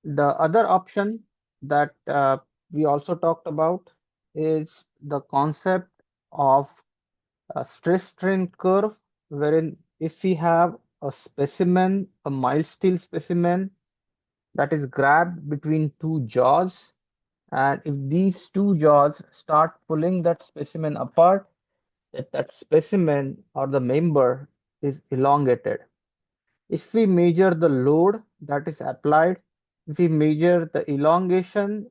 The other option that we also talked about is the concept of a stress strain curve, wherein if we have a specimen, a mild steel specimen that is grabbed between two jaws, and if these two jaws start pulling that specimen apart, that specimen or the member is elongated. If we measure the load that is applied, if we measure the elongation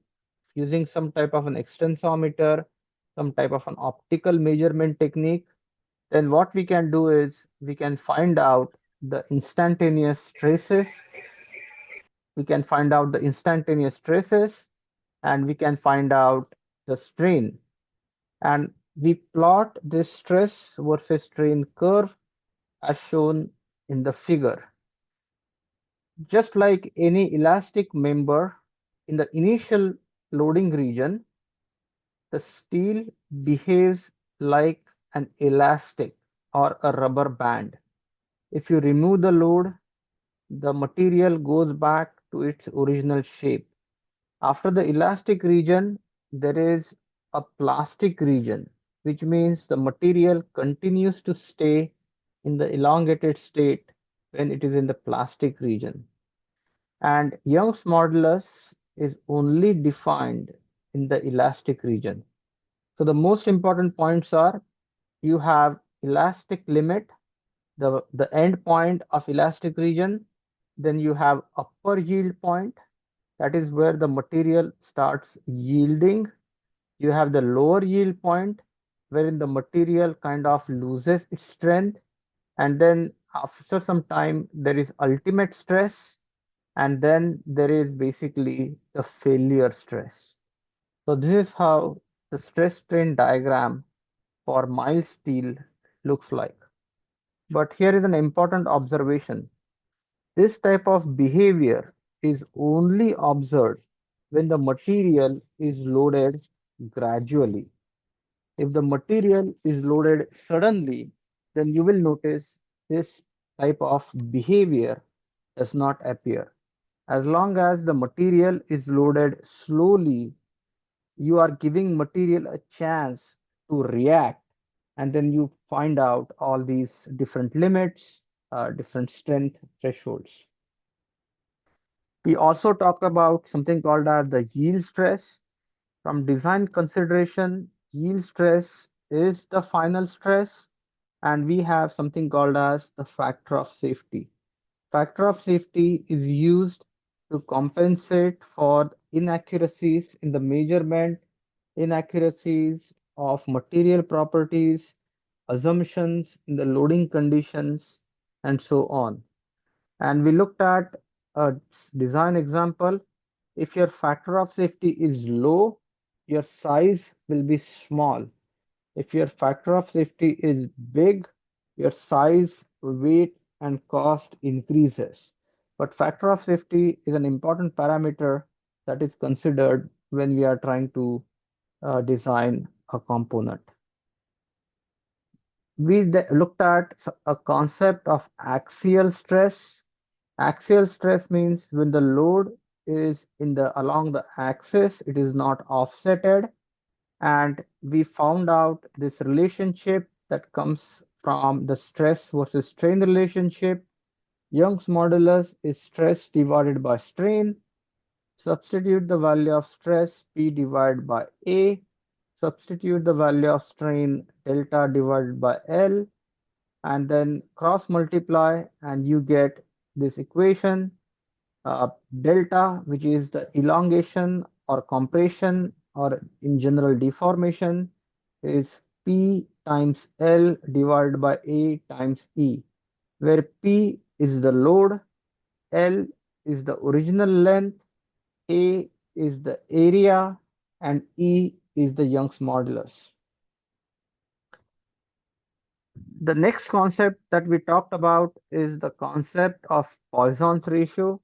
using some type of an extensometer, some type of an optical measurement technique, then what we can do is we can find out the instantaneous stresses, we can find out the instantaneous stresses, and we can find out the strain. And we plot this stress versus strain curve as shown in the figure. Just like any elastic member, in the initial loading region, the steel behaves like an elastic or a rubber band. If you remove the load, the material goes back to its original shape. After the elastic region, there is a plastic region, which means the material continues to stay in the elongated state when it is in the plastic region. And Young's modulus is only defined in the elastic region. So the most important points are you have elastic limit, the end point of elastic region, then you have upper yield point, that is where the material starts yielding. You have the lower yield point, wherein the material kind of loses its strength, and then after some time there is ultimate stress, and then there is basically the failure stress. So this is how the stress strain diagram for mild steel looks like. But here is an important observation. This type of behavior is only observed when the material is loaded gradually. If the material is loaded suddenly, then you will notice this type of behavior does not appear. As long as the material is loaded slowly, you are giving material a chance to react, and then you find out all these different limits, different strength thresholds. We also talked about something called as the yield stress. From design consideration, yield stress is the final stress, and we have something called as the factor of safety. Factor of safety is used to compensate for inaccuracies in the measurement, inaccuracies of material properties, assumptions in the loading conditions, and so on. And we looked at a design example. If your factor of safety is low, your size will be small. If your factor of safety is big, your size, weight, and cost increases. But factor of safety is an important parameter that is considered when we are trying to design a component. We looked at a concept of axial stress. Axial stress means when the load is in the along the axis, it is not offsetted, and we found out this relationship that comes from the stress versus strain relationship. Young's modulus is stress divided by strain. Substitute the value of stress P divided by A. Substitute the value of strain delta divided by L, and then cross multiply, and you get this equation. Delta, which is the elongation or compression or in general deformation, is P times L divided by A times E, where P is the load, L is the original length, A is the area, and E is the Young's modulus. The next concept that we talked about is the concept of Poisson's ratio.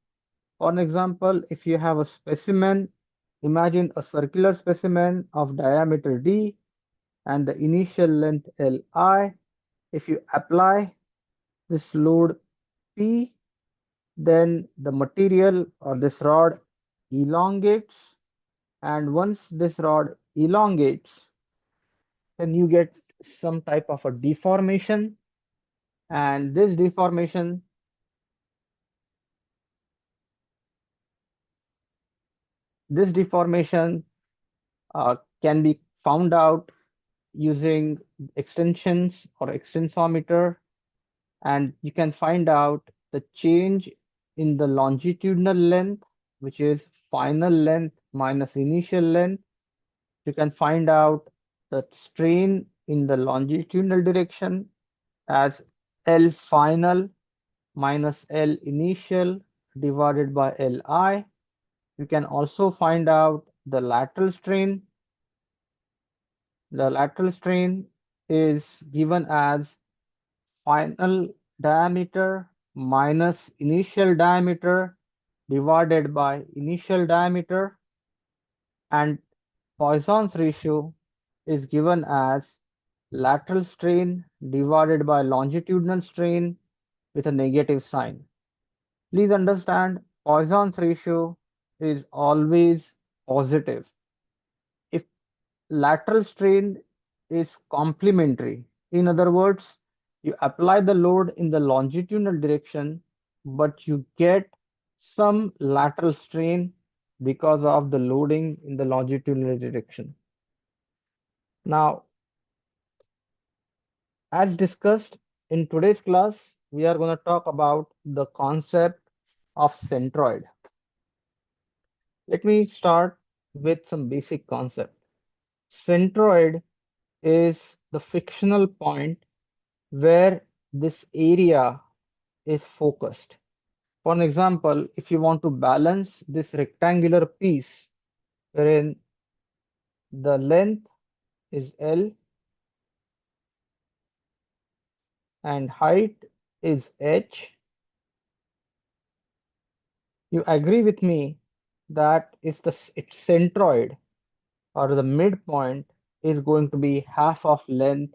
For an example, if you have a specimen, imagine a circular specimen of diameter d and the initial length Li. If you apply this load P, then the material or this rod elongates, and once this rod elongates, then you get some type of a deformation, and this deformation can be found out using extensions or extensometer, and you can find out the change in the longitudinal length, which is final length minus initial length. You can find out the strain in the longitudinal direction as L final minus L initial divided by Li. You can also find out the lateral strain. The lateral strain is given as final diameter minus initial diameter divided by initial diameter, and Poisson's ratio is given as lateral strain divided by longitudinal strain with a negative sign. Please understand, Poisson's ratio is always positive. If lateral strain is complementary, in other words, you apply the load in the longitudinal direction, but you get some lateral strain because of the loading in the longitudinal direction. Now, as discussed in today's class, we are going to talk about the concept of centroid. Let me start with some basic concept. Centroid is the fictional point where this area is focused. For an example, if you want to balance this rectangular piece wherein the length is L and height is H, you agree with me that its centroid or the midpoint is going to be half of length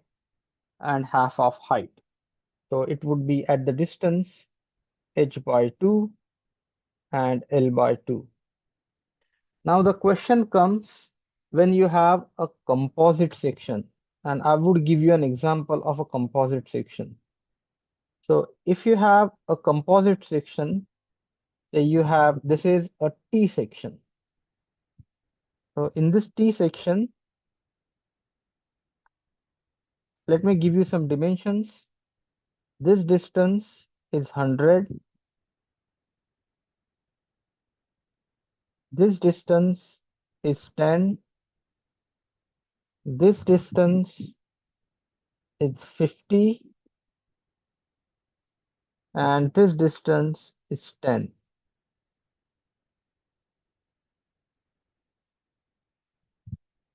and half of height. So it would be at the distance H by 2 and L by 2. Now the question comes when you have a composite section, and I would give you an example of a composite section. So if you have a composite section, say this is a T section. So in this T section, let me give you some dimensions. This distance is 100. This distance is 10. This distance is 50. And this distance is 10.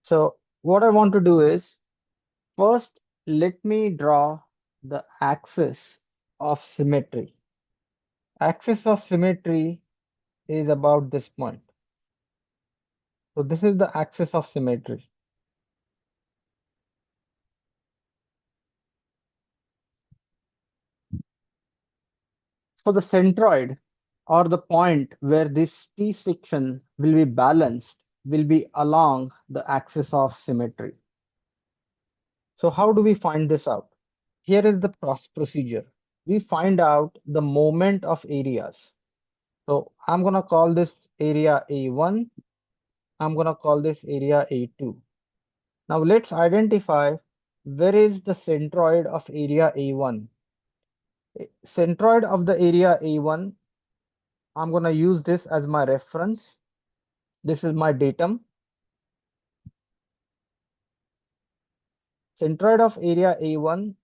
So what I want to do is, first, let me draw the axis of symmetry. Axis of symmetry is about this point. So this is the axis of symmetry. So the centroid, or the point where this T section will be balanced, will be along the axis of symmetry. So how do we find this out? Here is the procedure. We find out the moment of areas. So I'm going to call this area A1. I'm going to call this area A2. Now let's identify where is the centroid of area A1. Centroid of the area A1, I'm going to use this as my reference. This is my datum. Centroid of area A1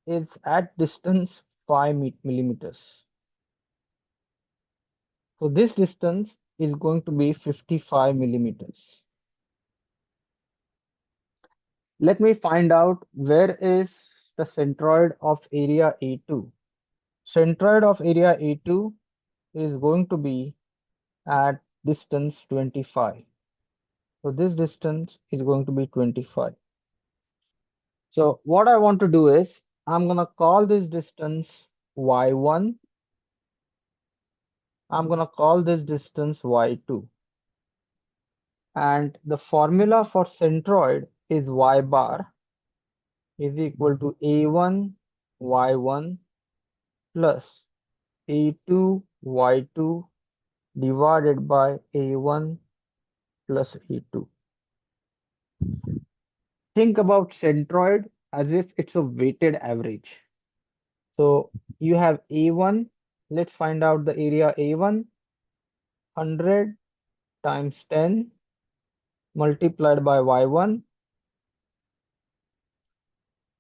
is at distance 5 millimeters. So this distance is going to be 55 millimeters. Let me find out where is the centroid of area A2. Centroid of area A2 is going to be at distance 25. So this distance is going to be 25. So what I want to do is, I'm going to call this distance Y1. I'm going to call this distance Y2. and the formula for centroid is y bar is equal to a1 y1 plus a2 y2 divided by a1 plus a2. Think about centroid as if it's a weighted average. So you have a1, let's find out the area a1, 100 times 10 multiplied by y1,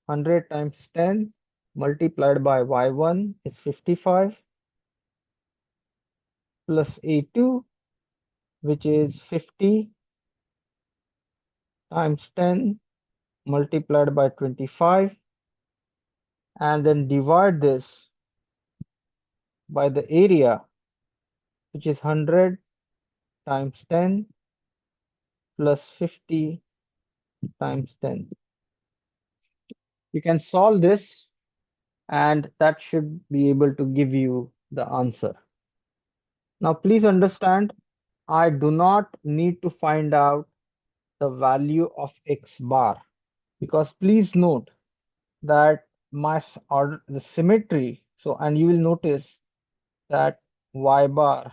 100 times 10 multiplied by y1 is 55 plus a2, which is 50 times 10 multiplied by 25, and then divide this by the area, which is 100 times 10 plus 50 times 10. You can solve this, and that should be able to give you the answer. Now, please understand, I do not need to find out the value of x bar, because please note that my order the symmetry, so and you will notice that y bar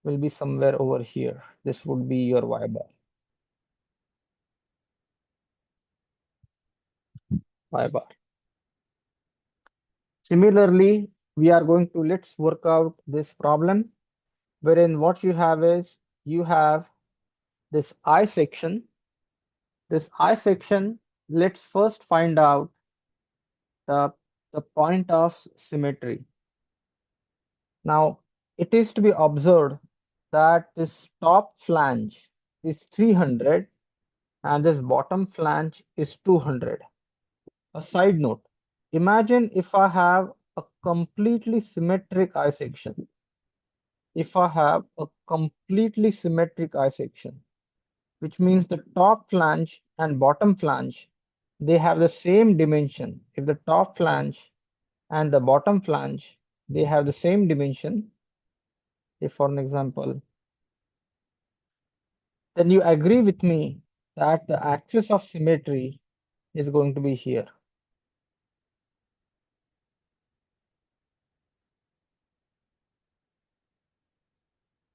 will be somewhere over here. This would be your y bar. Y bar. Similarly, we are going to let's work out this problem wherein what you have is you have this I section. This I section, let's first find out the, the point of symmetry. Now, it is to be observed that this top flange is 300 and this bottom flange is 200. A side note, imagine if I have a completely symmetric I section. If I have a completely symmetric I section, which means the top flange and bottom flange, they have the same dimension. If the top flange and the bottom flange, they have the same dimension, if for an example, then you agree with me that the axis of symmetry is going to be here.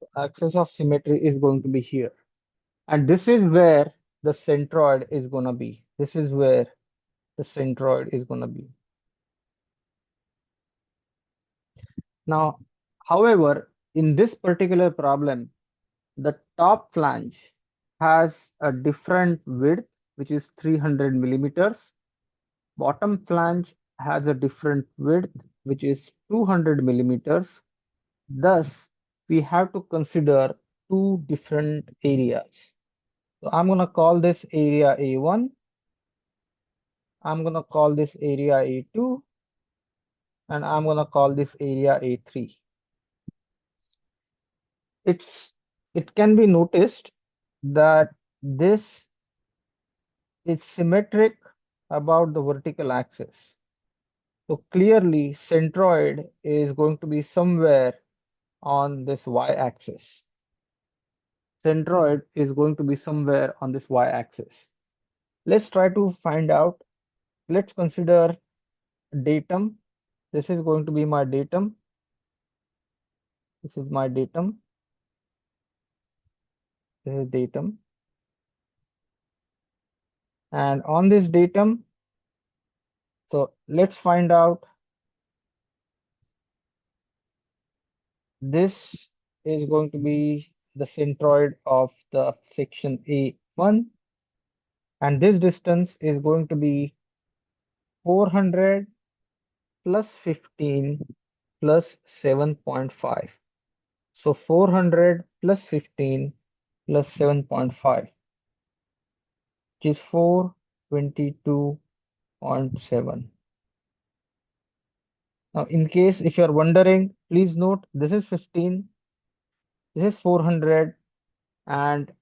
The axis of symmetry is going to be here. And this is where the centroid is going to be. This is where the centroid is going to be. Now, however, in this particular problem, the top flange has a different width, which is 300 millimeters. Bottom flange has a different width, which is 200 millimeters. Thus, we have to consider two different areas. So I'm going to call this area A1. I'm going to call this area A2. And I'm going to call this area A3. It can be noticed that this is symmetric about the vertical axis. So clearly, centroid is going to be somewhere on this y-axis. Centroid is going to be somewhere on this y-axis. Let's try to find out. Let's consider datum. This is going to be my datum. This is my datum. This is datum. And on this datum, so let's find out. This is going to be the centroid of the section A1, and this distance is going to be 400 plus 15 plus 7.5. So 400 plus 15 plus 7.5, which is 422.7. Now, in case if you're wondering, please note this is 15, this is 400, and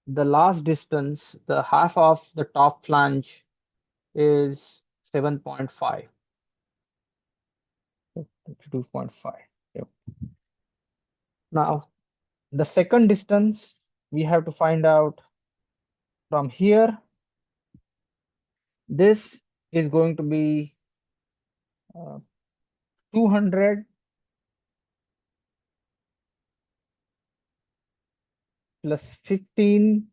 the last distance, the half of the top flange is 7.5. 2.5. Yep. Now, the second distance we have to find out from here. This is going to be 200 plus 15,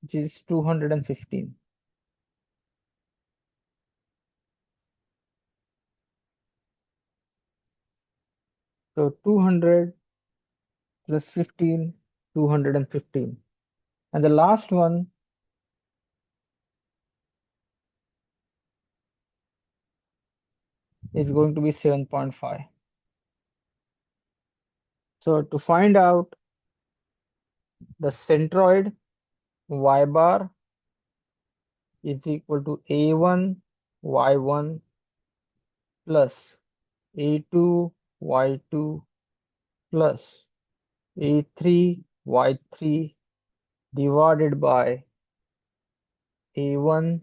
which is 215. So 200 plus 15, 215. And the last one is going to be 7.5. So to find out the centroid, y bar is equal to a1 y1 plus a2 y2 plus a3 y3 divided by a1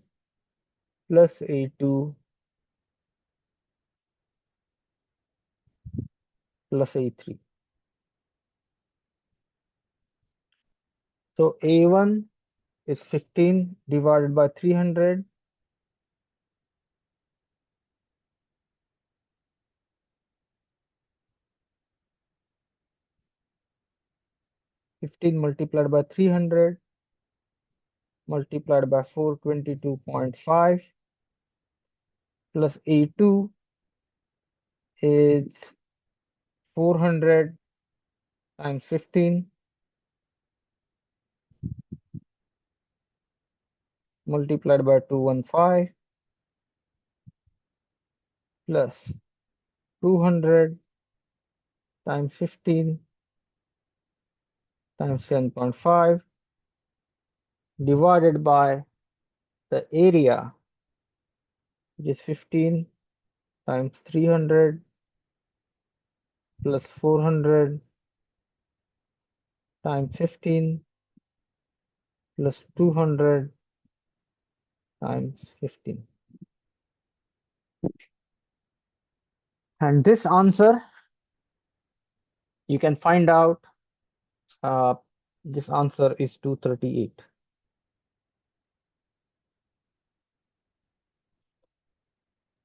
plus a2 plus a3. So a1 is 15 divided by 300. 15 multiplied by 300 multiplied by 422.5 plus a2 is 400 times 15 multiplied by 215 plus 200 times 15 times 7.5 divided by the area, which is 15 times 300 plus 400 times 15 plus 200 times 15. And this answer you can find out, uh, this answer is 238.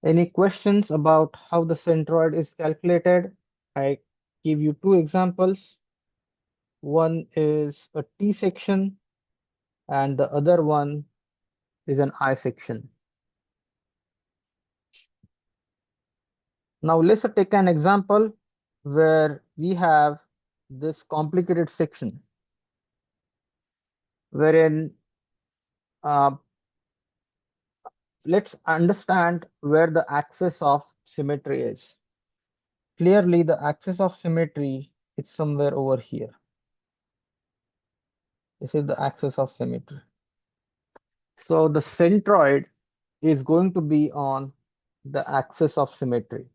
Any questions about how the centroid is calculated? I give you two examples. One is a T section and the other one is an I section. Now let's take an example where we have this complicated section wherein uh, let's understand where the axis of symmetry is. Clearly the axis of symmetry is somewhere over here. This is the axis of symmetry. So the centroid is going to be on the axis of symmetry.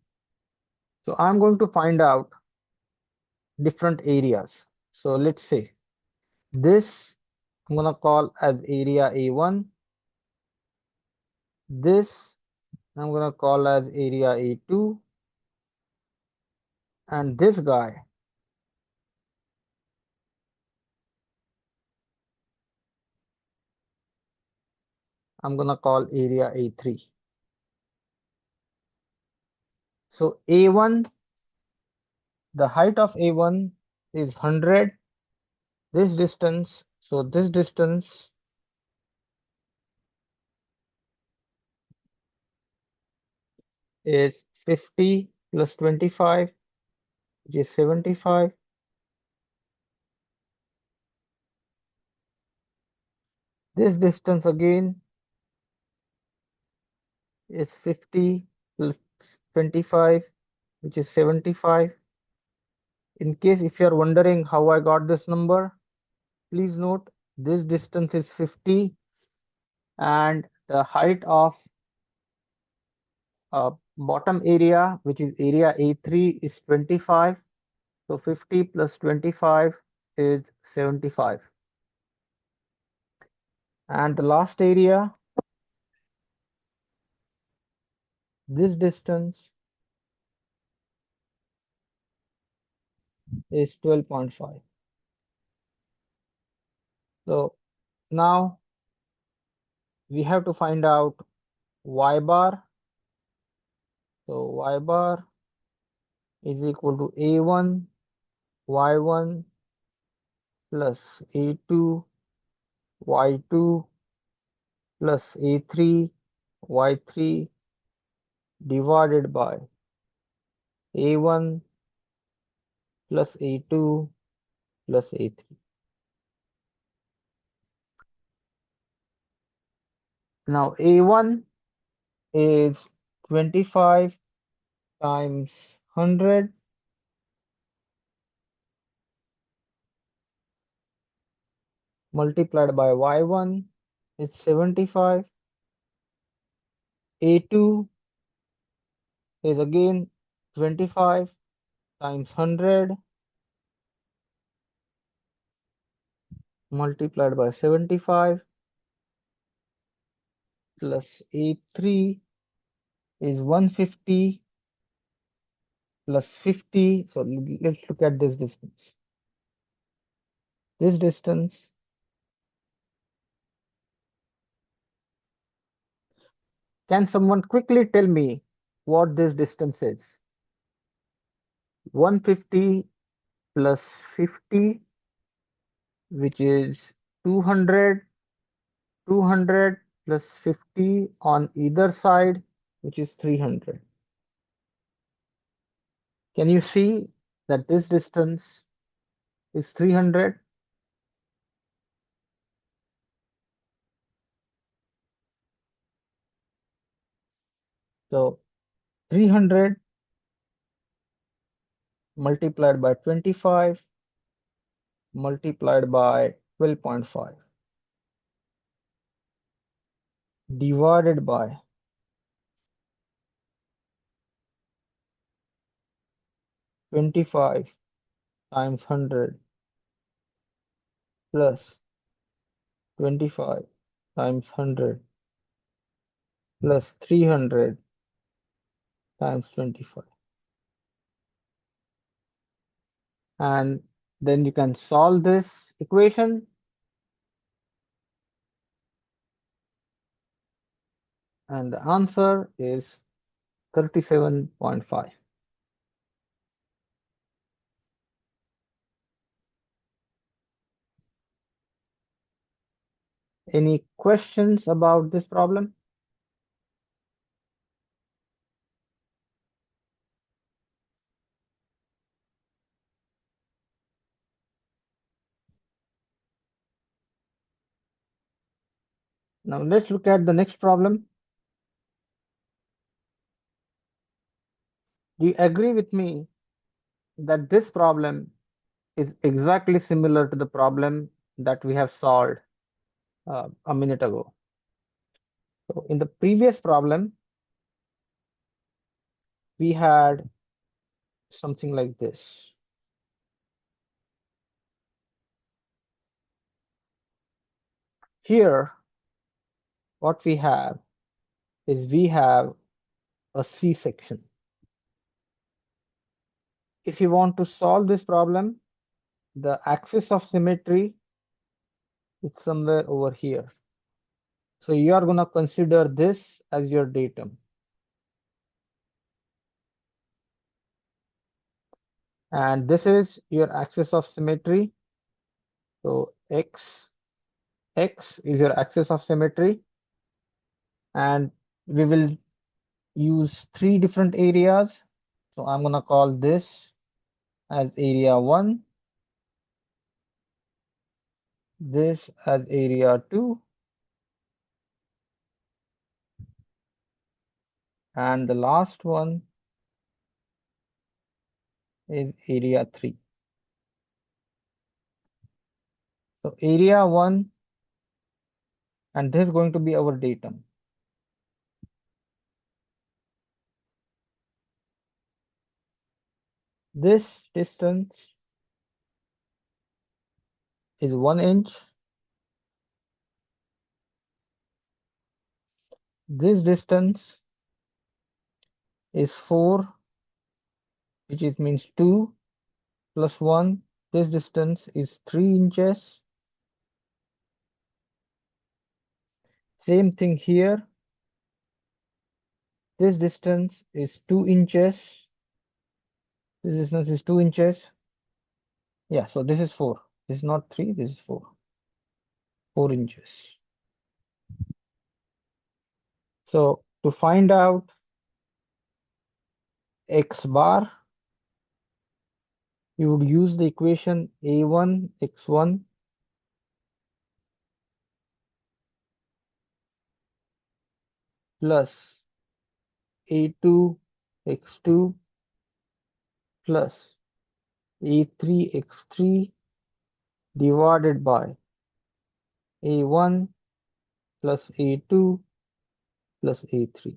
So I'm going to find out different areas. So let's say this I'm going to call as area A1. This I'm going to call as area A2. And this guy I'm going to call area A3. So A1, the height of A1 is 100. This distance, so this distance is 50 plus 25, which is 75. This distance again is 50 plus 25, which is 75. In case if you are wondering how I got this number, please note this distance is 50 and the height of bottom area, which is area A3, is 25. So 50 plus 25 is 75. And the last area, this distance is 12.5. So now we have to find out y bar. So y bar is equal to a1 y1 plus a2 y2 plus a3 y3 divided by a1 plus a2 plus a3. Now a1 is 25 times 100 multiplied by y1 is 75. A2 is again 25 times 100 multiplied by 75 plus A3 is 150 plus 50. So let's look at this distance. This distance, can someone quickly tell me what this distance is? 150 plus 50, which is 200, 200 plus 50 on either side, which is 300. Can you see that this distance is 300? So 300 multiplied by 25 multiplied by 12.5 divided by 25 times 100 plus 25 times 100 plus 300 times 25. And then you can solve this equation, and the answer is 37.5. Any questions about this problem? Now let's look at the next problem. Do you agree with me that this problem is exactly similar to the problem that we have solved a minute ago? So in the previous problem, we had something like this. Here, what we have is we have a C section. If you want to solve this problem, the axis of symmetry is somewhere over here. So you are going to consider this as your datum. And this is your axis of symmetry. So x is your axis of symmetry. And we will use three different areas. So I'm going to call this as area 1, this as area 2, and the last one is area 3. So area 1, and this is going to be our datum. This distance is 1 inch. This distance is 4, which is means 2 plus 1. This distance is 3 inches. Same thing here. This distance is 2 inches. This distance is 2 inches. Yeah, so this is 4. This is not 3, this is 4. 4 inches. So to find out x bar, you would use the equation a1 x1 plus a2 x2 plus a3 x3 divided by a1 plus a2 plus a3.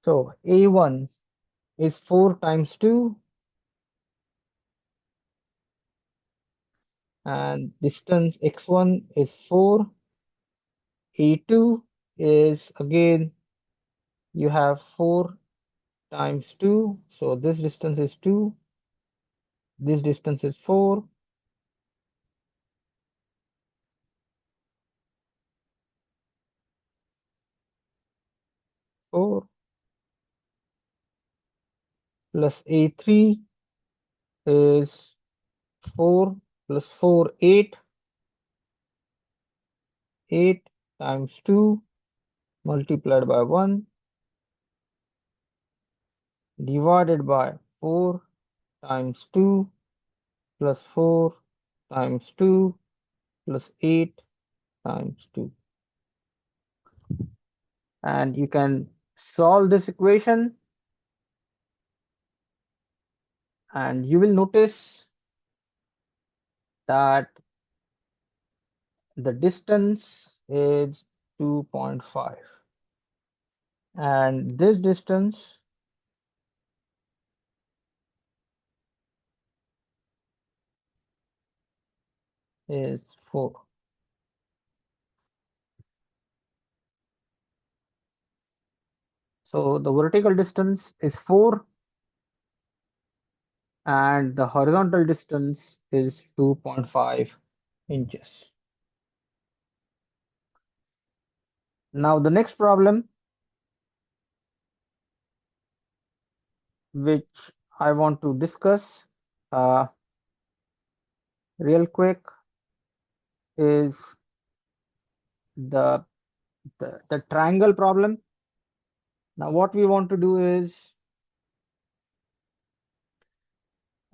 So a1 is 4 times 2 and distance x1 is 4. A2 is again you have 4 times 2, so this distance is 2, this distance is 4. Four plus A3 is 4 plus 4, 8. 8 times 2 multiplied by 1 divided by 4 times 2 plus 4 times 2 plus 8 times 2. And you can solve this equation and you will notice that the distance is 2.5 and this distance is 4. So the vertical distance is 4 and the horizontal distance is 2.5 inches. Now the next problem which I want to discuss uh, real quick is the, the triangle problem. Now what we want to do is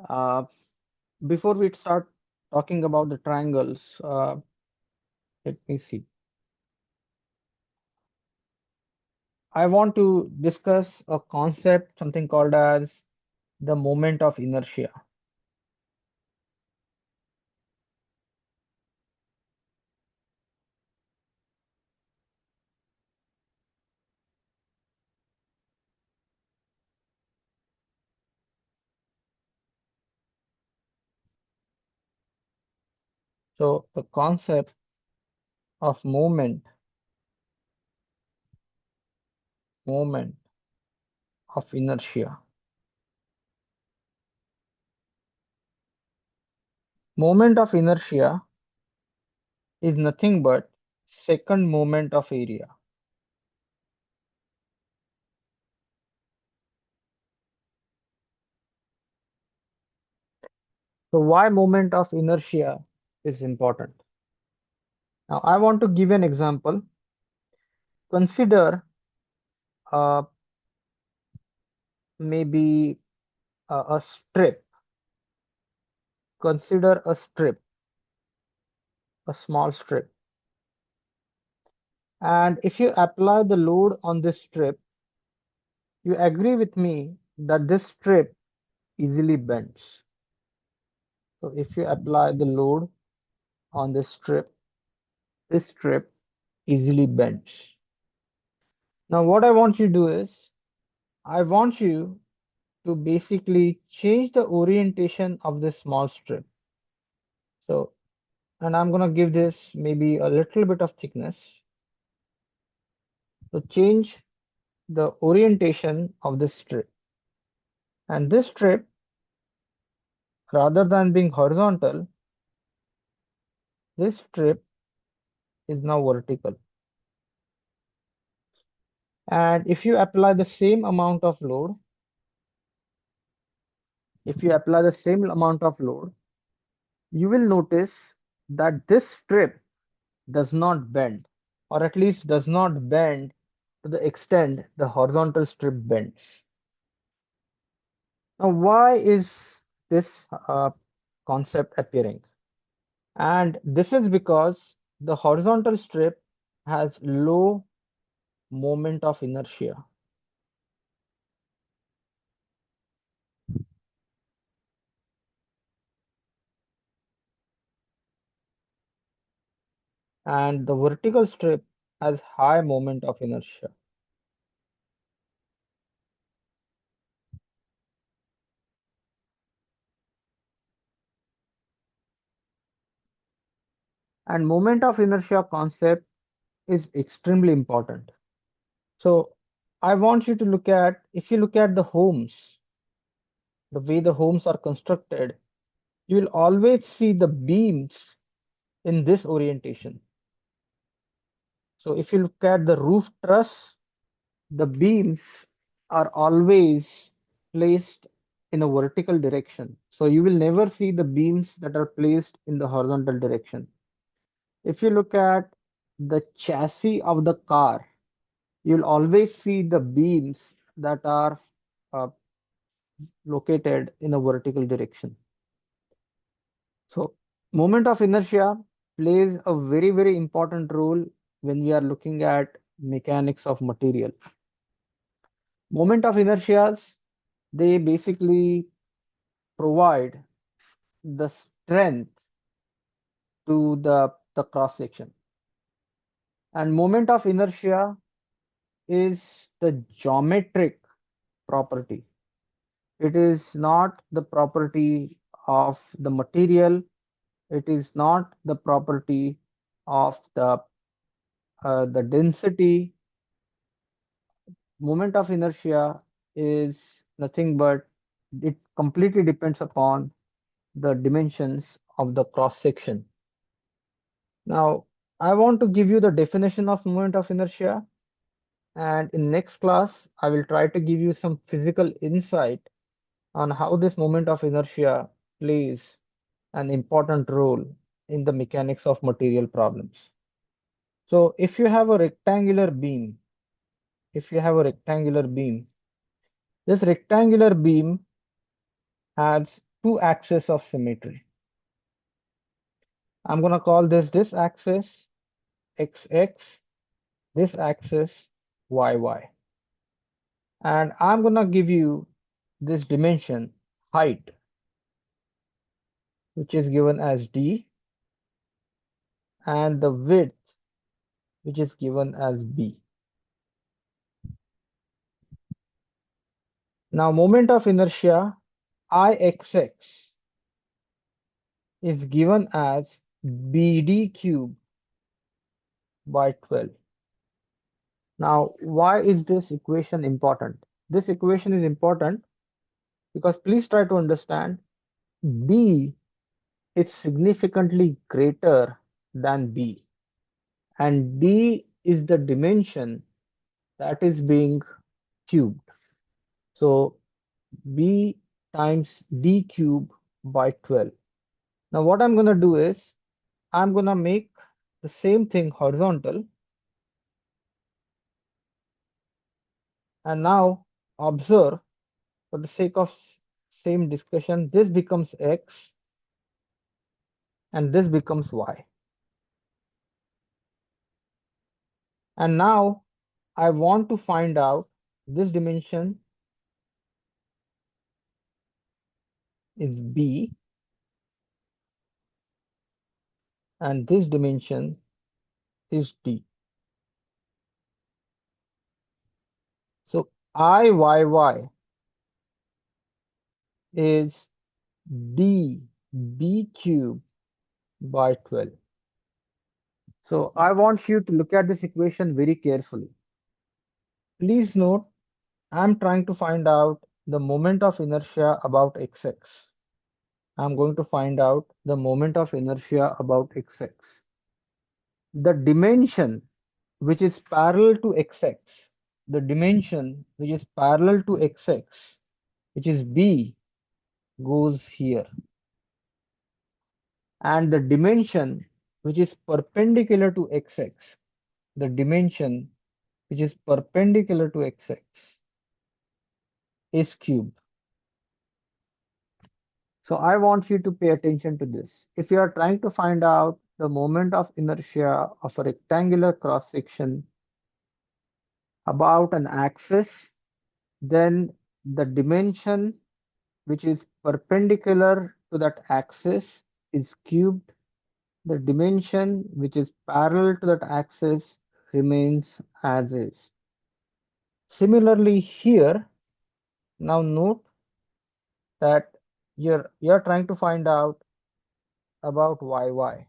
uh, before we start talking about the triangles, let me see. I want to discuss a concept, something called as the moment of inertia. So the concept of moment of inertia. Moment of inertia is nothing but second moment of area. So why moment of inertia is important? Now I want to give an example. Consider uh, maybe a strip. Consider a strip, a small strip. And if you apply the load on this strip, you agree with me that this strip easily bends. So if you apply the load on this strip easily bends. Now what I want you to do is, I want you to basically change the orientation of this small strip. So, and I'm gonna give this maybe a little bit of thickness. So change the orientation of this strip. And this strip, rather than being horizontal, This strip is now vertical. And if you apply the same amount of load, if you apply the same amount of load, you will notice that this strip does not bend, or at least does not bend to the extent the horizontal strip bends. Now, why is this concept appearing? And this is because the horizontal strip has low moment of inertia. And the vertical strip has high moment of inertia. And moment of inertia concept is extremely important. So I want you to look at, if you look at the homes, the way the homes are constructed, you will always see the beams in this orientation. So if you look at the roof truss, the beams are always placed in a vertical direction. So you will never see the beams that are placed in the horizontal direction. If you look at the chassis of the car, you'll always see the beams that are uh, located in a vertical direction. So moment of inertia plays a very, very important role when we are looking at mechanics of material. Moment of inertias, they basically provide the strength to the cross section. And moment of inertia is the geometric property. It is not the property of the material. It is not the property of the density. Moment of inertia is nothing but it completely depends upon the dimensions of the cross section. Now, I want to give you the definition of moment of inertia, and in next class, I will try to give you some physical insight on how this moment of inertia plays an important role in the mechanics of material problems. So, if you have a rectangular beam, if you have a rectangular beam, this rectangular beam has two axes of symmetry. I'm going to call this axis XX, this axis YY. And I'm going to give you this dimension, height, which is given as D, and the width, which is given as B. Now, moment of inertia, Ixx, is given as BD cube by 12. Now, why is this equation important? This equation is important because please try to understand B is significantly greater than B, and D is the dimension that is being cubed. So B times D cube by 12. Now what I'm going to do is I'm going to make the same thing horizontal, and now observe, for the sake of same discussion, this becomes X and this becomes Y. And now I want to find out this dimension is B and this dimension is D. So Iyy is dB cube by 12. So I want you to look at this equation very carefully. Please note, I'm trying to find out the moment of inertia about XX. I'm going to find out the moment of inertia about xx. The dimension which is parallel to xx, the dimension which is parallel to xx, which is b, goes here. And the dimension which is perpendicular to xx, the dimension which is perpendicular to xx is cube. So I want you to pay attention to this. If you are trying to find out the moment of inertia of a rectangular cross section about an axis, then the dimension which is perpendicular to that axis is cubed. The dimension which is parallel to that axis remains as is. Similarly here, now note that you're trying to find out about yy.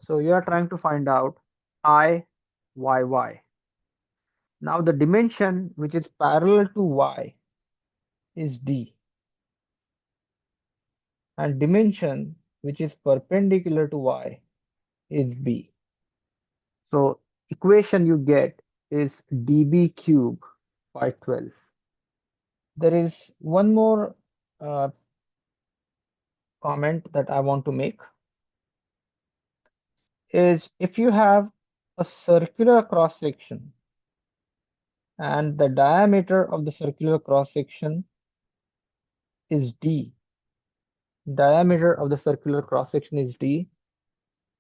So you are trying to find out Iyy. Now the dimension which is parallel to y is d, and dimension which is perpendicular to y is b. So equation you get is db cube by 12. There is one more uh, comment that I want to make is if you have a circular cross section and the diameter of the circular cross section is d, diameter of the circular cross section is d,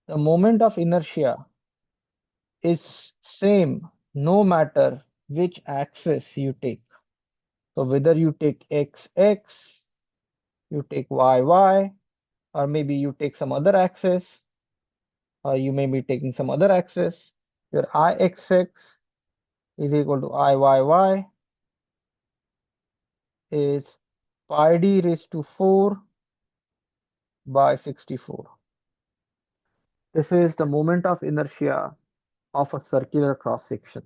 the moment of inertia is same no matter which axis you take. So whether you take xx, you take yy, or maybe you take some other axis, or you may be taking some other axis, your ixx is equal to iyy is pi d raised to 4 by 64. This is the moment of inertia of a circular cross section.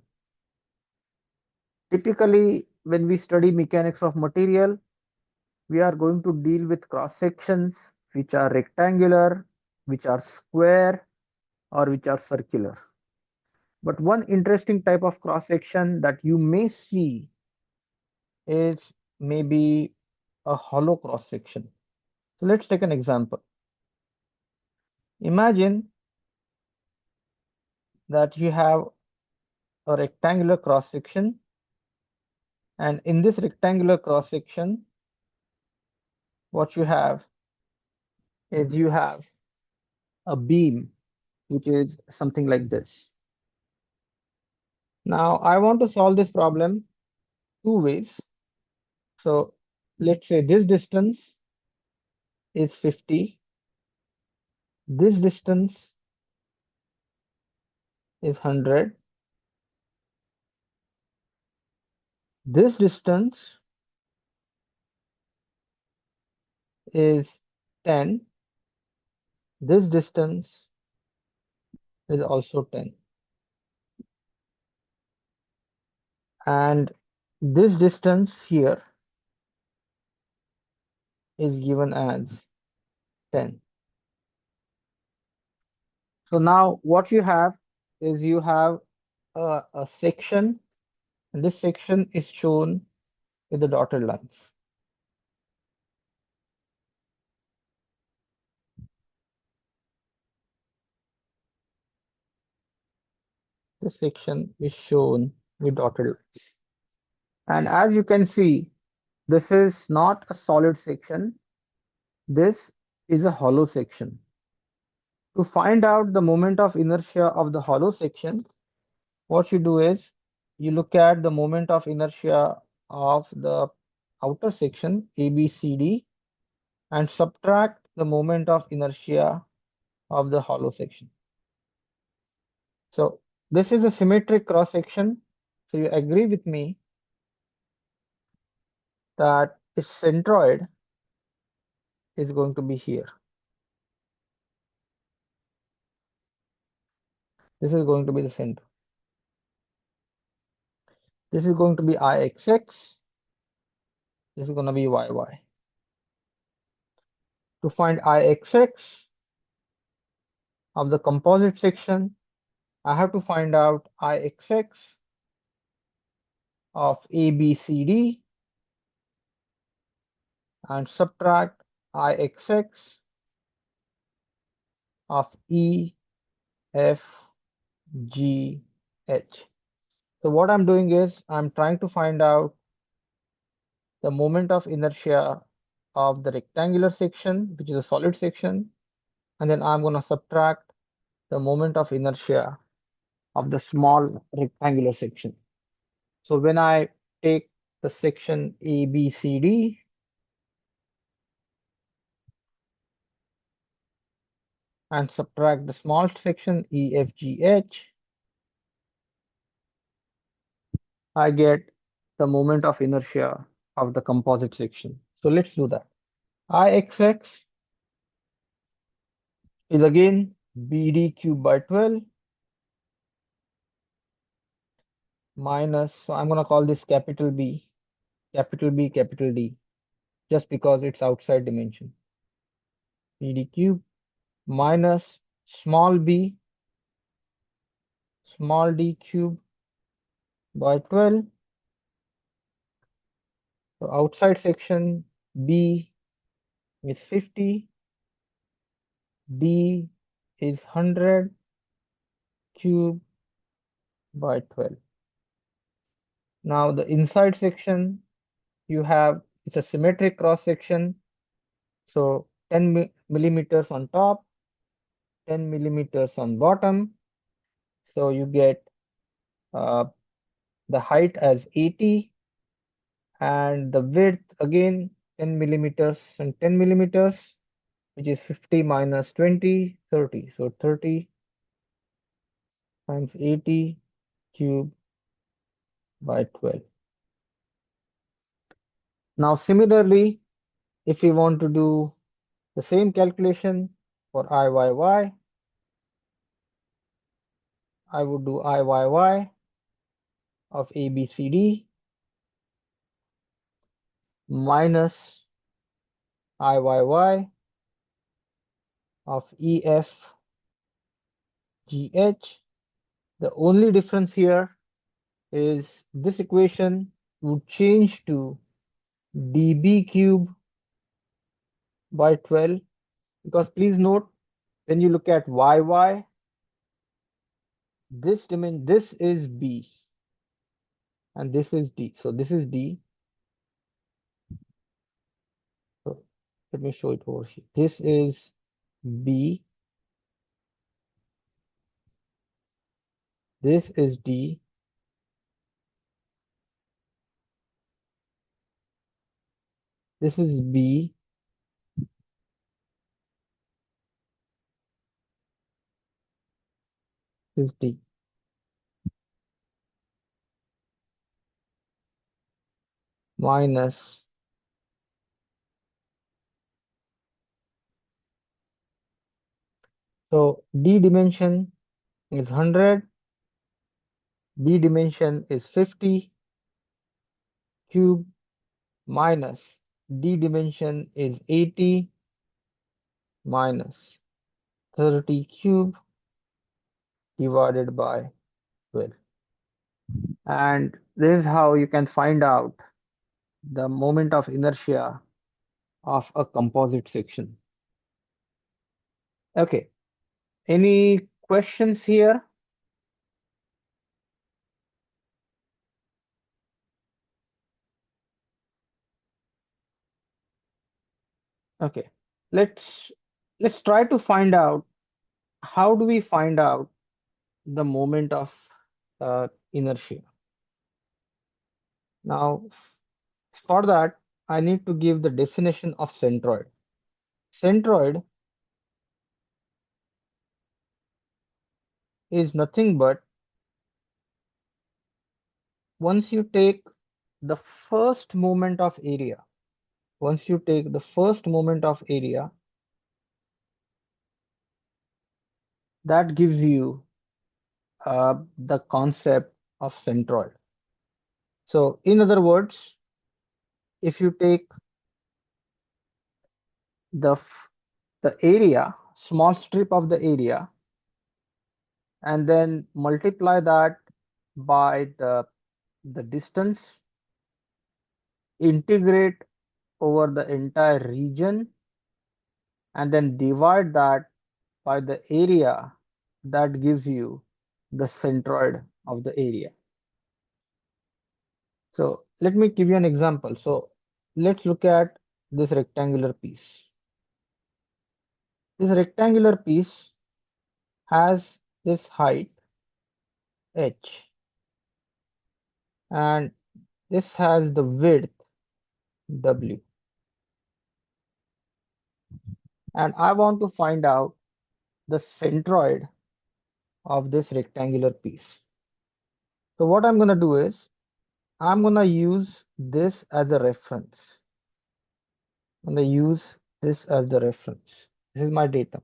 Typically, when we study mechanics of material, we are going to deal with cross sections which are rectangular, which are square, or which are circular. But one interesting type of cross section that you may see is maybe a hollow cross section. So let's take an example. Imagine that you have a rectangular cross section, and in this rectangular cross section, what you have is you have a beam which is something like this. Now I want to solve this problem two ways. So let's say this distance is 50, this distance is 100, this distance is 10, this distance is also 10, and this distance here is given as 10. So now what you have is you have a section, and this section is shown with the dotted lines. This section is shown with dotted lines. And as you can see, this is not a solid section. This is a hollow section. To find out the moment of inertia of the hollow section, what you do is you look at the moment of inertia of the outer section ABCD and subtract the moment of inertia of the hollow section. So this is a symmetric cross section. So you agree with me that its centroid is going to be here. This is going to be the center. This is going to be Ixx. This is going to be Yy. To find Ixx of the composite section, I have to find out Ixx of ABCD and subtract Ixx of EFGH. So what I'm doing is I'm trying to find out the moment of inertia of the rectangular section, which is a solid section, and then I'm going to subtract the moment of inertia of the small rectangular section. So when I take the section ABCD and subtract the small section EFGH, I get the moment of inertia of the composite section. So let's do that. Ixx is again BD cubed by 12 minus, so I'm going to call this capital B, capital B, capital D, just because it's outside dimension. BD cube minus small b, small d cube by 12. So outside section B is 50, D is 100 cube by 12. Now the inside section you have, it's a symmetric cross section. So 10 millimeters on top, 10 millimeters on bottom. So you get uh, the height as 80 and the width again 10 millimeters and 10 millimeters, which is 50 minus 20, 30. So 30 times 80 cube by 12. Now similarly, if we want to do the same calculation for Iyy, I would do Iyy of ABCD minus Iyy of EFGH. The only difference here is this equation would change to dB cube by 12, because please note when you look at YY, this is B and this is D. So this is D. So let me show it over here. This is B. This is D. This is B. This is D. Minus. So D dimension is 100. B dimension is 50 cube minus D dimension is 80 minus 30 cube divided by 12. And this is how you can find out the moment of inertia of a composite section. Okay, any questions here? Okay, let's try to find out how do we find out the moment of inertia. Now, for that, I need to give the definition of centroid. Centroid is nothing but once you take the first moment of area, once you take the first moment of area, that gives you the concept of centroid. So, in other words, if you take the the area, small strip of the area, and then multiply that by the distance, integrate over the entire region, and then divide that by the area that gives you the centroid of the area. So let me give you an example. So let's look at this rectangular piece. This rectangular piece has this height h, and this has the width w, and I want to find out the centroid of this rectangular piece. So what I'm going to do is I'm going to use this as a reference. I'm going to use this as the reference. This is my datum.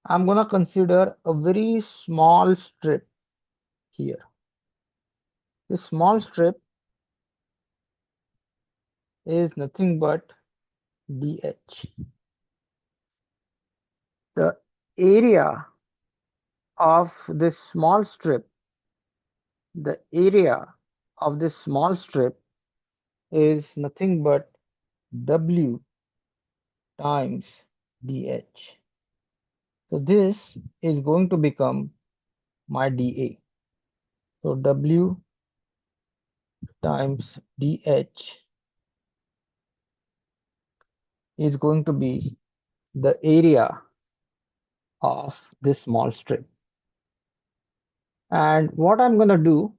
I'm going to consider a very small strip here. This small strip is nothing but dh. The area of this small strip, the area of this small strip is nothing but w times dh. So this is going to become my dA. So w times dh is going to be the area of this small strip. And what I'm going to do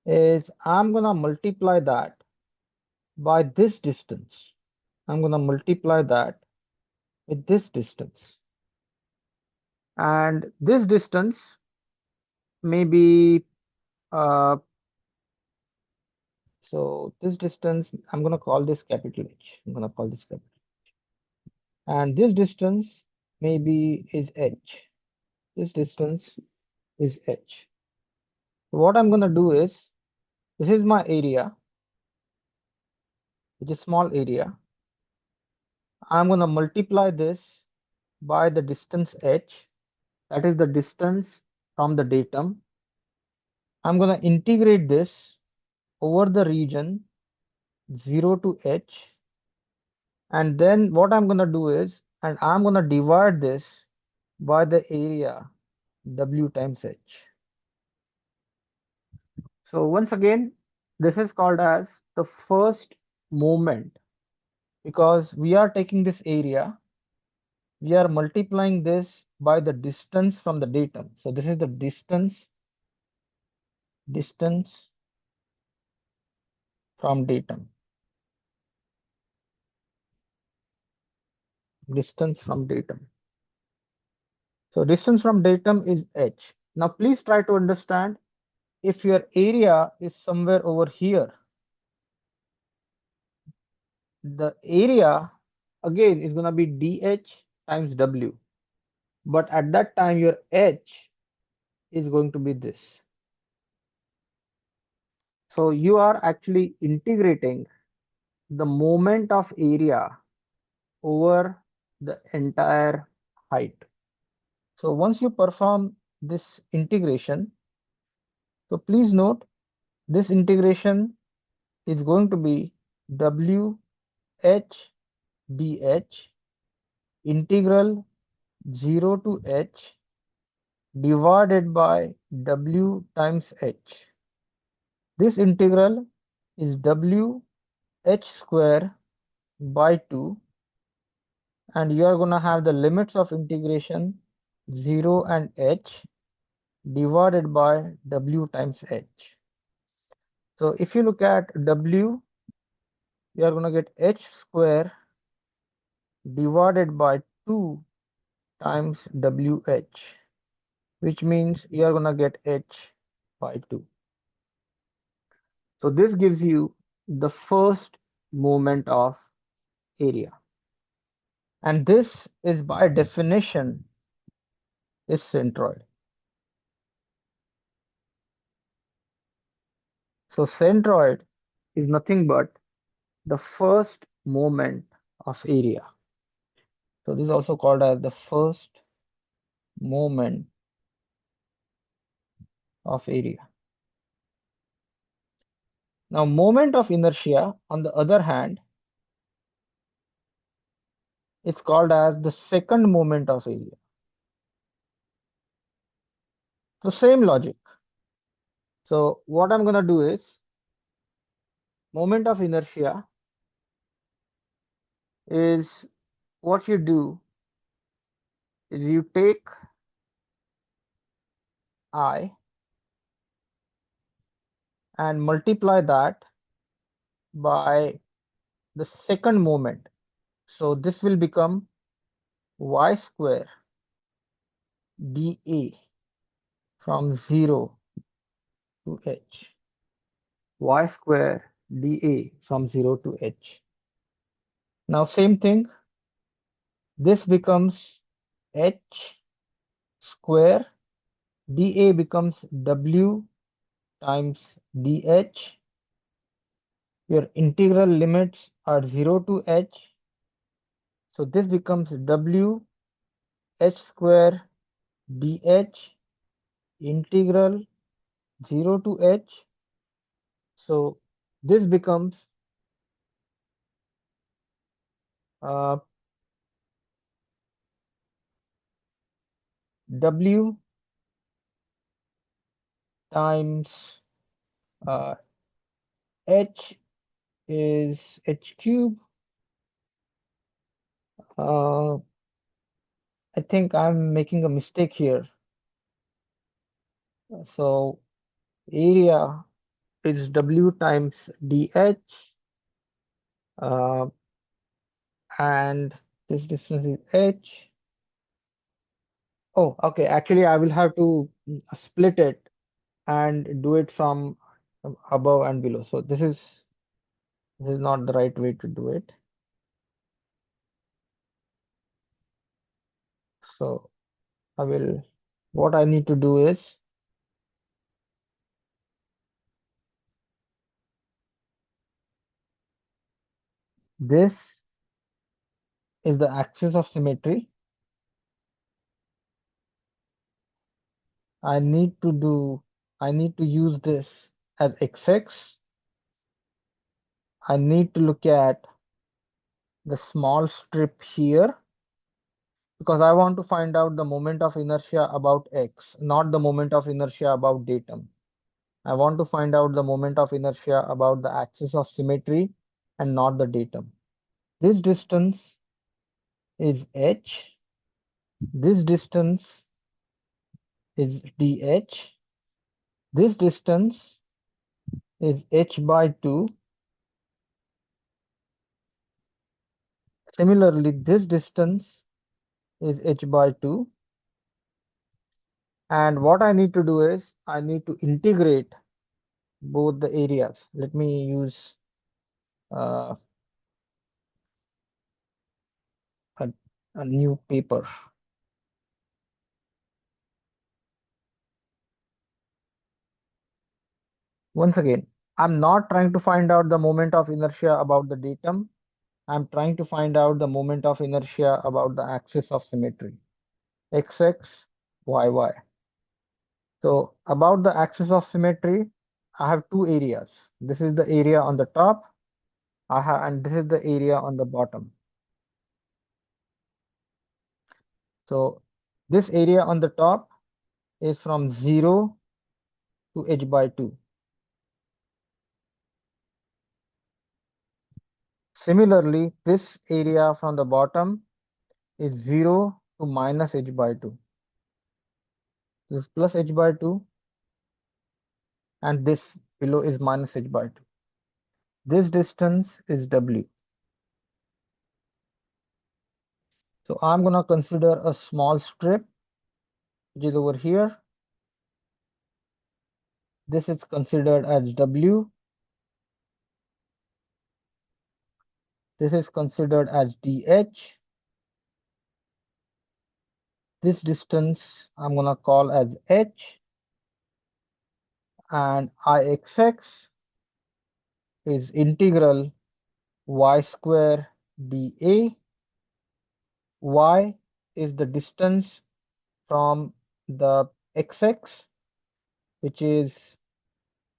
is I'm going to multiply that by this distance. I'm going to multiply that with this distance. And this distance may be, so this distance, I'm going to call this capital H. I'm going to call this capital. And this distance maybe is H. This distance is H. So what I'm going to do is, this is my area, which is small area. I'm going to multiply this by the distance H. That is the distance from the datum. I'm going to integrate this over the region 0 to h, and then what I'm going to do is, and I'm going to divide this by the area w times h. So once again, this is called as the first moment, because we are taking this area, we are multiplying this by the distance from the datum. So this is the distance from datum. Distance from datum. So distance from datum is h. Now please try to understand, if your area is somewhere over here, the area again is going to be dh times w. But at that time your h is going to be this. So you are actually integrating the moment of area over the entire height. So once you perform this integration, so please note this integration is going to be w h dh integral 0 to h divided by w times h. This integral is w h square by 2, and you are going to have the limits of integration 0 and h divided by w times h. So if you look at w, you are going to get h square divided by 2 times wh, which means you are going to get h by 2. So this gives you the first moment of area. And this is by definition is centroid. So centroid is nothing but the first moment of area. So this is also called as the first moment of area. Now, moment of inertia, on the other hand, it's called as the second moment of area. So same logic. So what I'm gonna do is moment of inertia is what you do is you take I and multiply that by the second moment. So this will become y square dA from 0 to h. Y square dA from 0 to h. Now same thing, this becomes h square, dA becomes w times dh. Your integral limits are 0 to h. So this becomes w h square dh integral 0 to h. So this becomes uh, w times h is h cube. Uh, I think I'm making a mistake here. So area is w times dh, uh, and this distance is h. Oh, okay. Actually, I will have to split it and do it from above and below. So this is not the right way to do it. So what I need to do is this is the axis of symmetry. I need to use this as xx. I need to look at the small strip here because I want to find out the moment of inertia about x, not the moment of inertia about datum. I want to find out the moment of inertia about the axis of symmetry and not the datum. This distance is h. This distance is dh. This distance is h by 2. Similarly, this distance is h by 2. And what I need to do is I need to integrate both the areas. Let me use uh, a, a new paper. Once again, I'm not trying to find out the moment of inertia about the datum. I'm trying to find out the moment of inertia about the axis of symmetry, xx, yy. So about the axis of symmetry, I have two areas. This is the area on the top, and this is the area on the bottom. So this area on the top is from 0 to h by 2. Similarly, this area from the bottom is 0 to minus h by 2. This is plus h by 2, and this below is minus h by 2. This distance is w. So I'm going to consider a small strip, which is over here. This is considered as w. This is considered as dh. This distance I'm going to call as h, and ixx is integral y square dA. Y is the distance from the x-axis, which is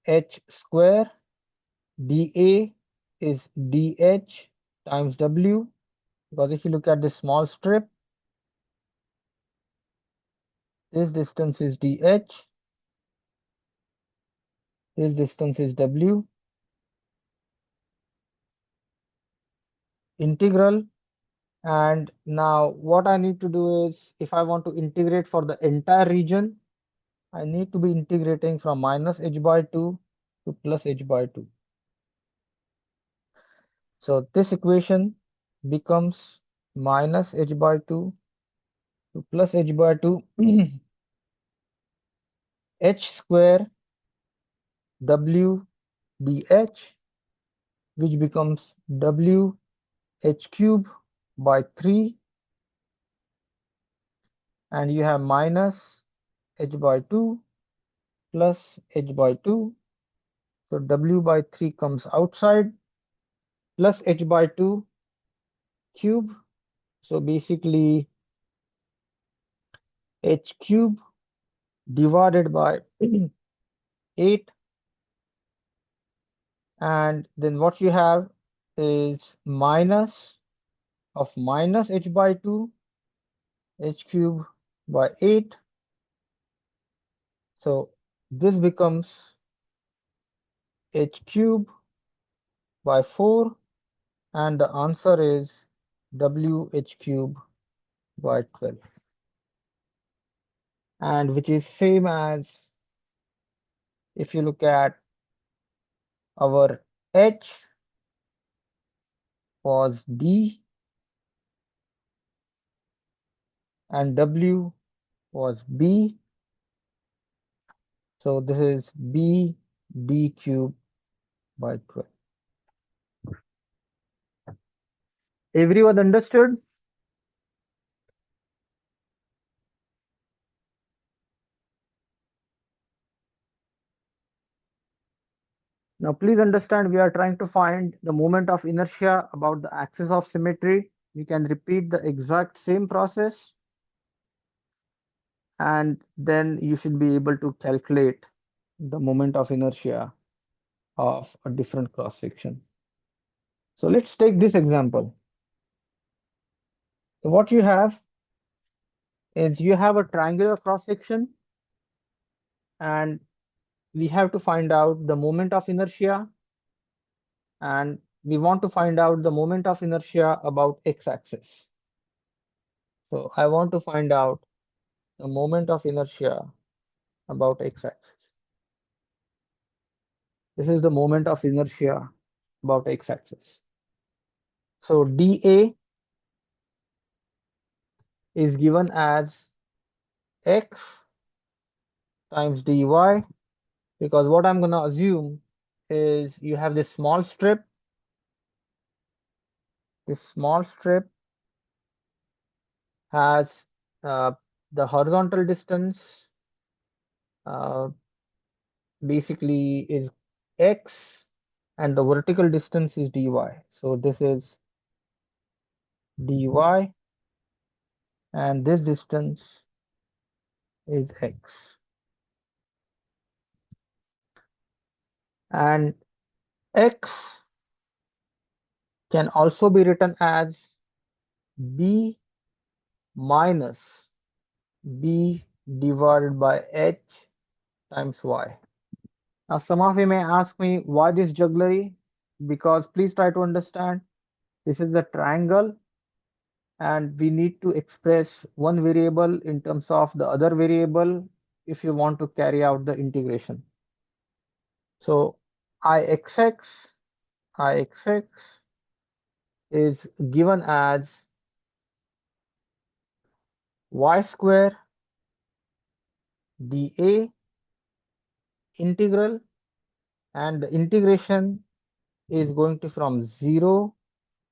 h square. dA is dH times W, because if you look at this small strip, this distance is dH, this distance is W. Integral. And now what I need to do is, if I want to integrate for the entire region, I need to be integrating from minus h by 2 to plus h by 2. So this equation becomes minus h by 2 to plus h by 2 h square W dH, which becomes W h cube by 3, and you have minus h by 2 plus h by 2. So W by 3 comes outside, plus h by 2 cube. So basically h cube divided by 8, and then what you have is minus of minus h by 2 h cube by 8. So this becomes h cube by 4, and the answer is WH cube by 12, and which is same as, if you look at, our H was D and W was B. So this is B D cube by 12. Everyone understood? Now please understand, we are trying to find the moment of inertia about the axis of symmetry. You can repeat the exact same process, and then you should be able to calculate the moment of inertia of a different cross section. So let's take this example. So what you have is, you have a triangular cross section, and we have to find out the moment of inertia, and we want to find out the moment of inertia about x-axis. So I want to find out the moment of inertia about x-axis. This is the moment of inertia about x-axis. So dA is given as x times dy, because what I'm going to assume is, you have this small strip. This small strip has the horizontal distance uh, basically is x, and the vertical distance is dy. So this is dy, and this distance is x. And x can also be written as b minus b divided by h times y. Now some of you may ask me, why this jugglery? Because please try to understand, this is a triangle, and we need to express one variable in terms of the other variable if you want to carry out the integration. So Ixx is given as y square dA integral, and the integration is going to from 0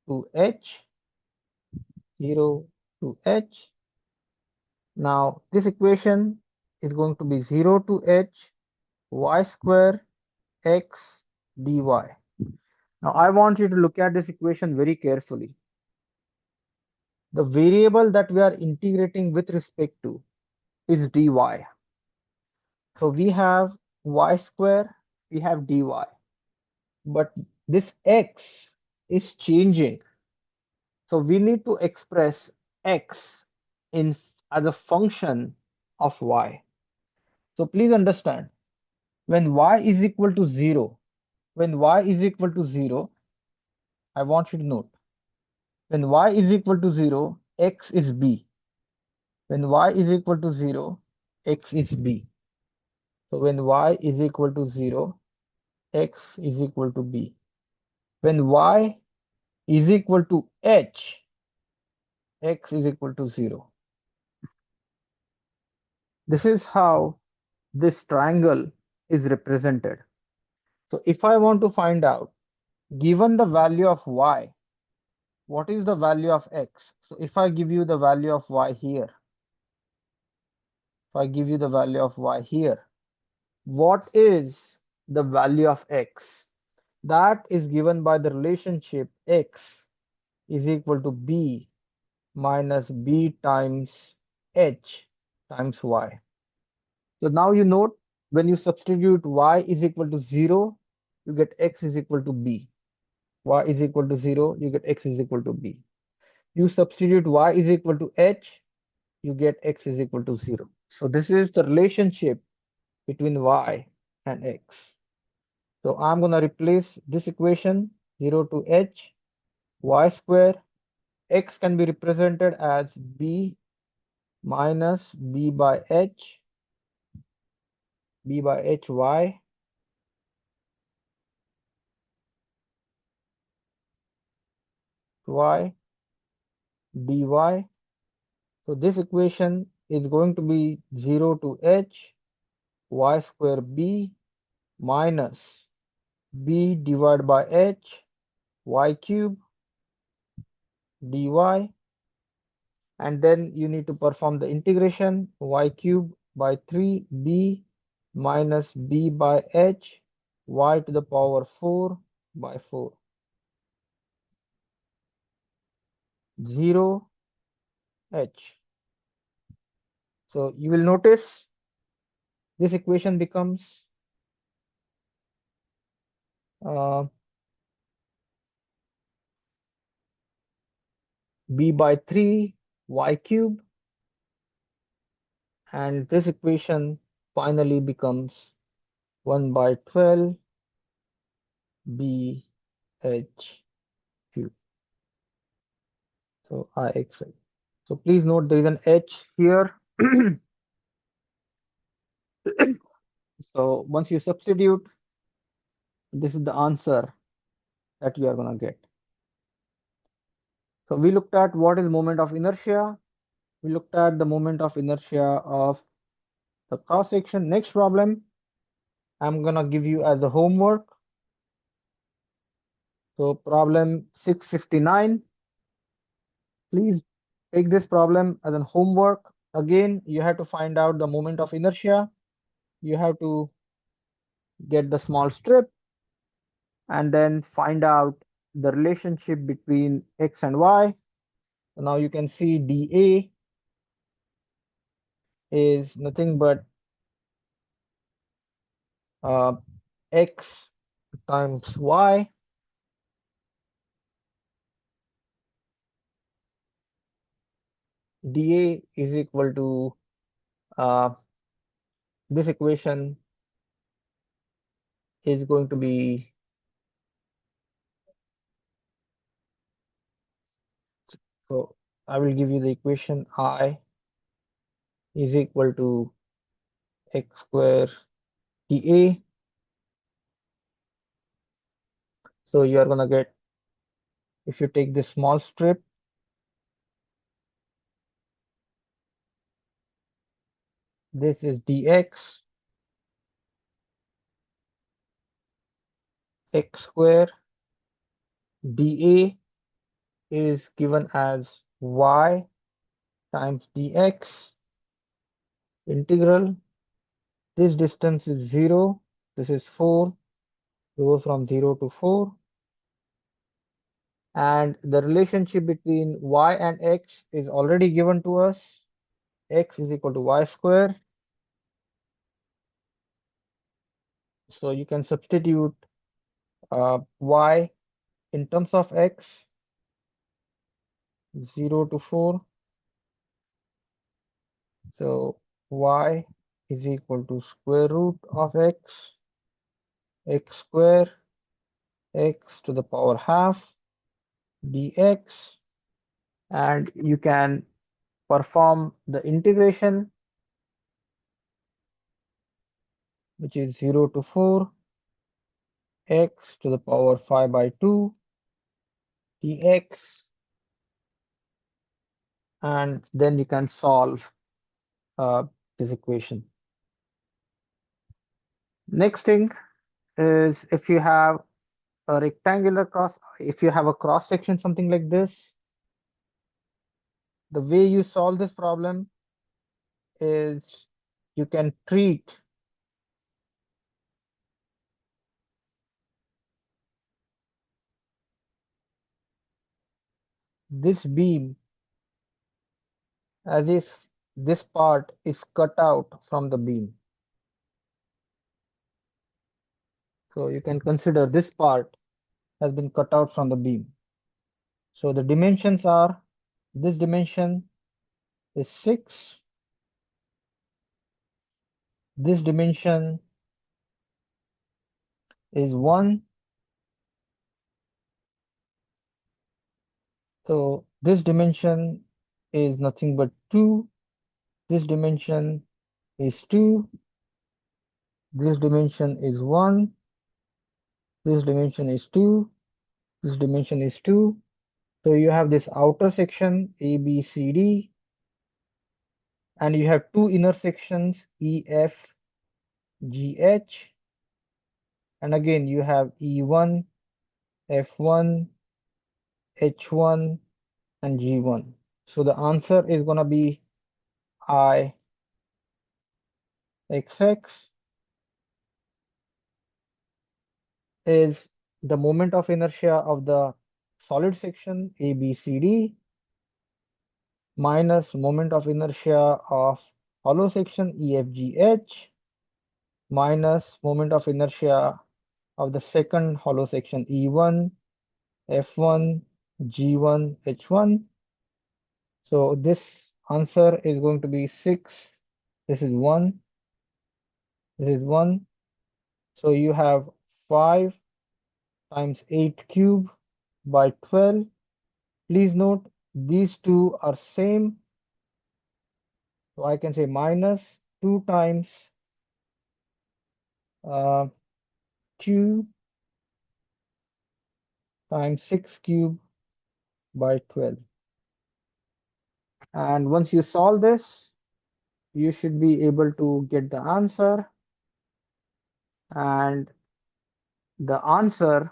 to h, 0 to h. Now this equation is going to be 0 to h y square x dy. Now I want you to look at this equation very carefully. The variable that we are integrating with respect to is dy. So we have y square, we have dy, but this x is changing. So we need to express x in as a function of y. So please understand, when y is equal to 0, when y is equal to 0, I want you to note, when y is equal to 0, x is b. When y is equal to 0, x is b. So when y is equal to 0, x is equal to b. When y is equal to h, x is equal to 0. This is how this triangle is represented. So if I want to find out, given the value of y, what is the value of x? So if I give you the value of y here, if I give you the value of y here, what is the value of x? That is given by the relationship x is equal to b minus b times h times y. So now you note, when you substitute y is equal to 0, you get x is equal to b. Y is equal to 0, you get x is equal to b. You substitute y is equal to h, you get x is equal to 0. So this is the relationship between y and x. So I'm going to replace this equation 0 to h, y square. X can be represented as b minus b by h, b by h y, y dy. So this equation is going to be 0 to h, y square b minus b divided by h, y cube dy, and then you need to perform the integration, y cube by 3b minus b by h, y to the power 4 by 4, 0 h. So you will notice this equation becomes uh, b by 3 y cube, and this equation finally becomes 1 by 12 b h cube. So ix. So please note there is an h here. So once you substitute, this is the answer that you are going to get. So we looked at what is moment of inertia. We looked at the moment of inertia of the cross section. Next problem I'm going to give you as a homework. So problem 659. Please take this problem as a homework. Again, you have to find out the moment of inertia. You have to get the small strip and then find out the relationship between x and y. So now you can see dA is nothing but x times y. dA is equal to this equation is going to be, so I will give you the equation I is equal to x square dA. So you are gonna get, if you take this small strip, this is dx, x square dA is given as y times dx integral. This distance is 0, this is 4, we go from 0 to 4. And the relationship between y and x is already given to us. X is equal to y square. So you can substitute y in terms of x, 0 to 4. So y is equal to square root of x square, x to the power half dx. And you can perform the integration, which is 0 to 4 x to the power 5 by 2 dx, and then you can solve this equation. Next thing is, if you have a rectangular cross, if you have a cross section, something like this, the way you solve this problem is you can treat this beam as if this part is cut out from the beam. So you can consider this part has been cut out from the beam. So the dimensions are, this dimension is 6, this dimension is 1, so this dimension is nothing but 2, this dimension is 2, this dimension is 1, this dimension is 2, this dimension is 2. So you have this outer section A, B, C, D, and you have two inner sections E, F, G, H, and again you have E1, F1, H1, and G1. So the answer is going to be I XX is the moment of inertia of the solid section ABCD minus moment of inertia of hollow section EFGH minus moment of inertia of the second hollow section E1, F1, G1, H1. So this answer is going to be 6. This is 1. This is 1. So you have 5 times 8 cube by 12. Please note these two are same. So I can say minus 2 times uh, 2 times 6 cube by 12. And once you solve this, you should be able to get the answer. And the answer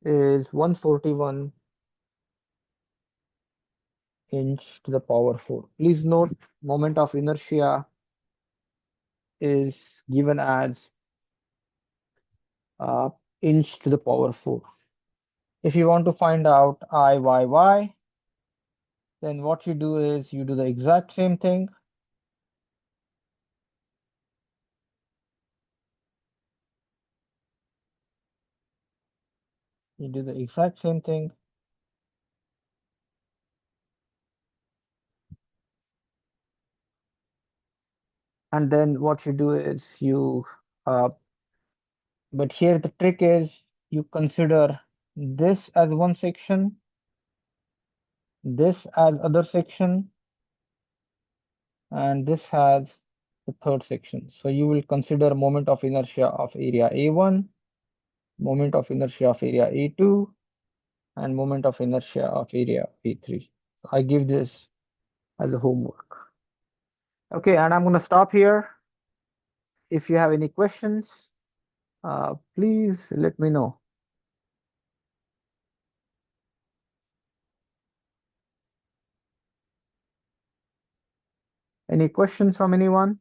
is 141 inch to the power 4. Please note moment of inertia is given as uh, inch to the power 4. If you want to find out IYY, then what you do is you do the exact same thing. You do the exact same thing. And then what you do is you, but here the trick is you consider this as one section, this as other section, and this has the third section. So you will consider moment of inertia of area A1, moment of inertia of area A2, and moment of inertia of area A3. So I give this as a homework. Okay, and I'm going to stop here. If you have any questions, please let me know. Any questions from anyone?